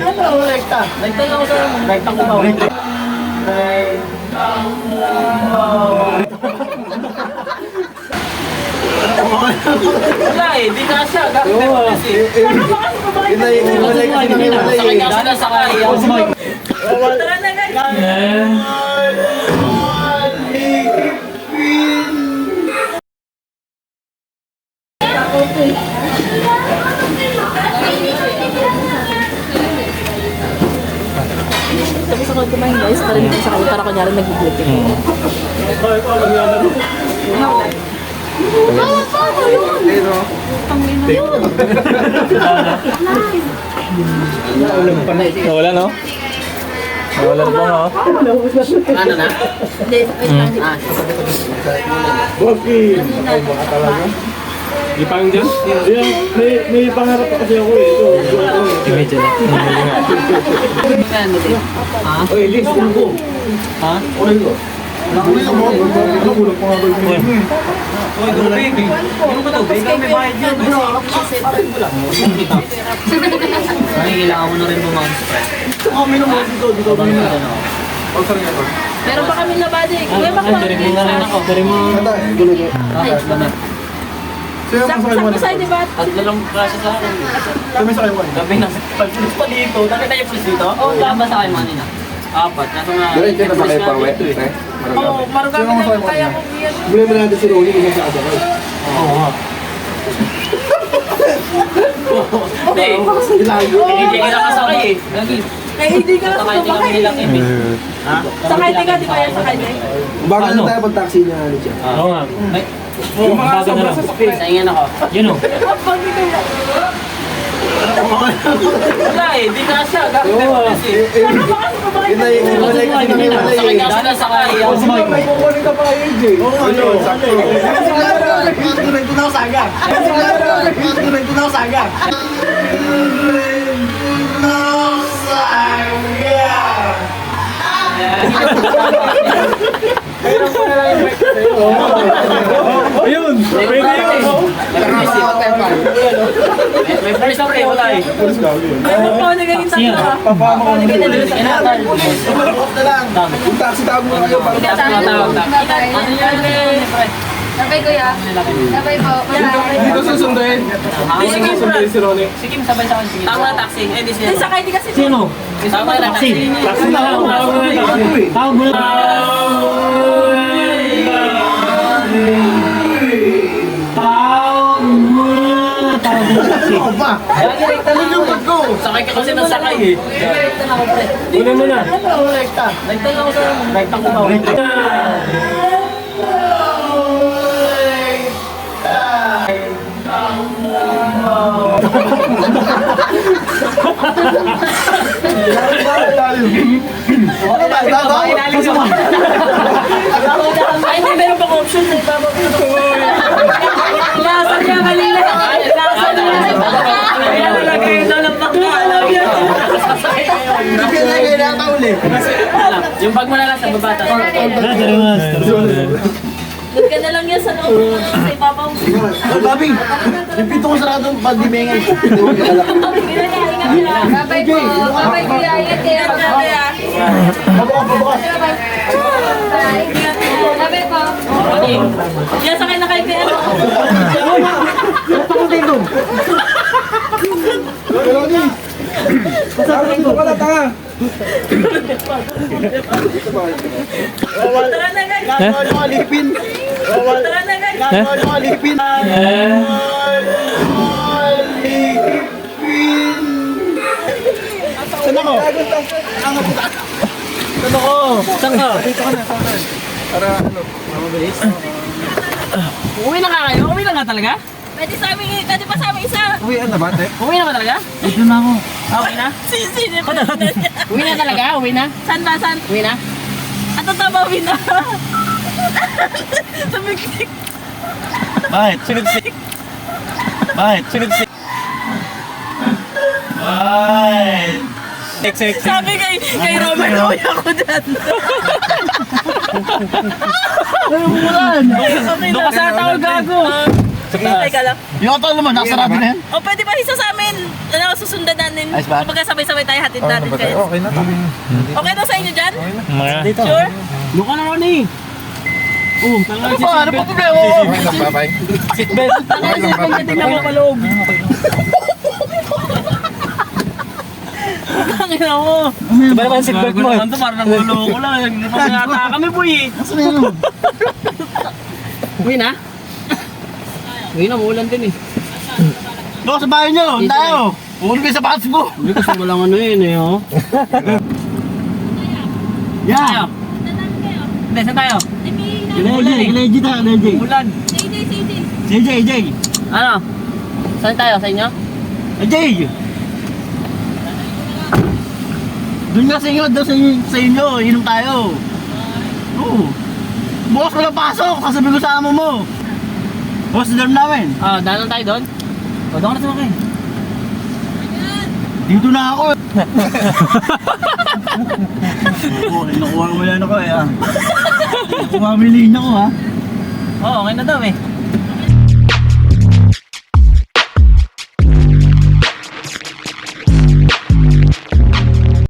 Rekta. Rekta lang ako sa rekta ko ba? Wala eh, di ka siya. Sakay ka sila sakay. Tara na guys. Tapos ako kumain guys, para kunyari nag-glitch ako. Nawala no? Nawala na ba no? Ano na? Hindi, wait lang. Okay. Ay, baka talaga. Di pa yung dyan? May pangarap pa kasi ako eh. Ito. Medyo na. Oy, Liz, kung ko. Ha? Ulan ko. Nakulang mo. Nakulang pa nga ba yung mo eh. Oy, baby. Ano ba to? Baby, may bayad yan. Ay, kailangan mo na rin bumang spread. Kami naman dito. Dito kami na. Ang sarang ako. Meron pa kami labada eh. Kuya, bakla. Dari mo na rin ako. Dari mo. Kata, gulo ko. Sa'yo ang sakay mo. Sakto sa'yo, di ba? At lalang klase sa akin. Sa'yo may sakay mo. Gabi na. Pag-pulis pa dito. Nakita yung pulis dito? Oo, ba sa kayo manina? Apat. Nasa nga. Diretso na ba kayo pa uwi? Oo, marugami Sino ang na sakay mo? kaya ko yan. Bili mo natin si Ronnie kung saan sakay. Oo. Hindi. Hindi ka nakasakay eh. Lagi. Eh, hindi ka lang Sakay din kami sumakay. nilang ibig. Ha? Sakay din ka, di ba yan sakay din? Bakit Ano? na tayo pag taxi niya ano siya? Oo nga. May, Yung mga bago na lang. saingan ako. Yun o. Wala eh, di ka siya. Gagawin Oo. mo kasi. Inay, inay kasi kami malay. Sakay ka sila sakay. May kukunin ka pa yun, Jay. Oo, ano? Sakto. Tunay ko na ako saga. Tunay ko na ako saga. Ayun! Pwede yun! May pulis na pre, wala eh. Pulis ka, yun. Oo, nagiging tatlo ka. Papama ko na Inatal. na lang. Yung taxi tawag mo na kayo para Tatawag na. Ano yan eh? Sabay kuya. Sabay po. Dito susunduin. Sige, Susunduin si Ronnie. sige, sabay sa akin. Sige. Tama na taxi. Eh, di Hindi, siya. sakay din kasi. Sino? Tama na taxi. Taxi na ako. Tawag mo na. Tawag mo na. Tawag mo na. Tawag mo na. Ako ba? Lagi rekta na yung bag ko. Sakay ka kasi ng sakay eh. Rekta na ako pre. Una mo na. Rekta. Rekta na ako sa rekta ko ba? Ay, hindi meron pang option sa ibaba. Lasa niya kanina. Lasa niya. Kaya nalagay yun daw ng bakla. Yung bag mo na lang sa babata. Dari mo na. Doon ka na lang yan sa loob. Sa ibabaw. Babi, yung pinto ko sarado, pagdimengan. Sabay po. Sabay kuya. Ingat kayo. Pabukas. Sabay po. Yan, sakay na kayo kaya. Ronnie, dito ka na, tanga. Tara na guys. Gagawa nyo alipin. Tara na guys. Gagawa nyo alipin. Saan ako? Ano ko? Saan ka? Para ano, mabilis. Uwi na ka kayo? Uwi na nga talaga? Pwede sa amin, pwede pa sa amin isa. Uy, ano ba, te? Uwi na ba talaga? Dito na ako. Uwi na? Sisi, di ba? Uwi na talaga? Uwi na? San ba, san? Uwi na? At ang tabawi na. Sa bigsik. Bakit? Sinugsik. Bakit? Sinugsik. Bakit? Sek. Sabi kay Robert, uwi ako dyan. Doon ka sa tawag gago. Teka lang. Yung hotel naman, nakasarado na yan. O pwede ba isa sa amin? Ano, susundan natin. Ayos ba? Kapag sabay-sabay tayo, hatid natin kayo. Okay na to. Okay na sa inyo dyan? Dito. Sure? Doon ka na Ronnie. Oh, talaga Ano si ba? Ano seatbelt. pa problema mo? Okay na, bye-bye. Seatbelt. Talaga si seatbelt na tingnan mo pa loob. Ang ina mo. Diba naman seatbelt mo? Ito parang naguloko lang. Nagpapangata kami boy eh. Nasaan na yun? Uwi na? Uwi na, maulan din eh. Doon sa bahay nyo, tayo. Pumunod kayo sa patas mo. Hindi kasi walang ano yun eh oh. Yeah. Hindi, saan tayo? Kineji tayo, kineji. Ulan. JJ. Ano? Saan tayo? Sa inyo? Jay! Doon nga sa inyo, sa inyo, inom tayo. Oo. Bukas ko lang pasok, sasabihin ko sa amo mo. Bukas na dorm namin. Ah, daan lang tayo doon? O, doon ka na sumakay. Dito na ako. Oo, nakuha mo yan ako eh. Nakuha mo yung linya ko ha. Oo, okay na daw eh.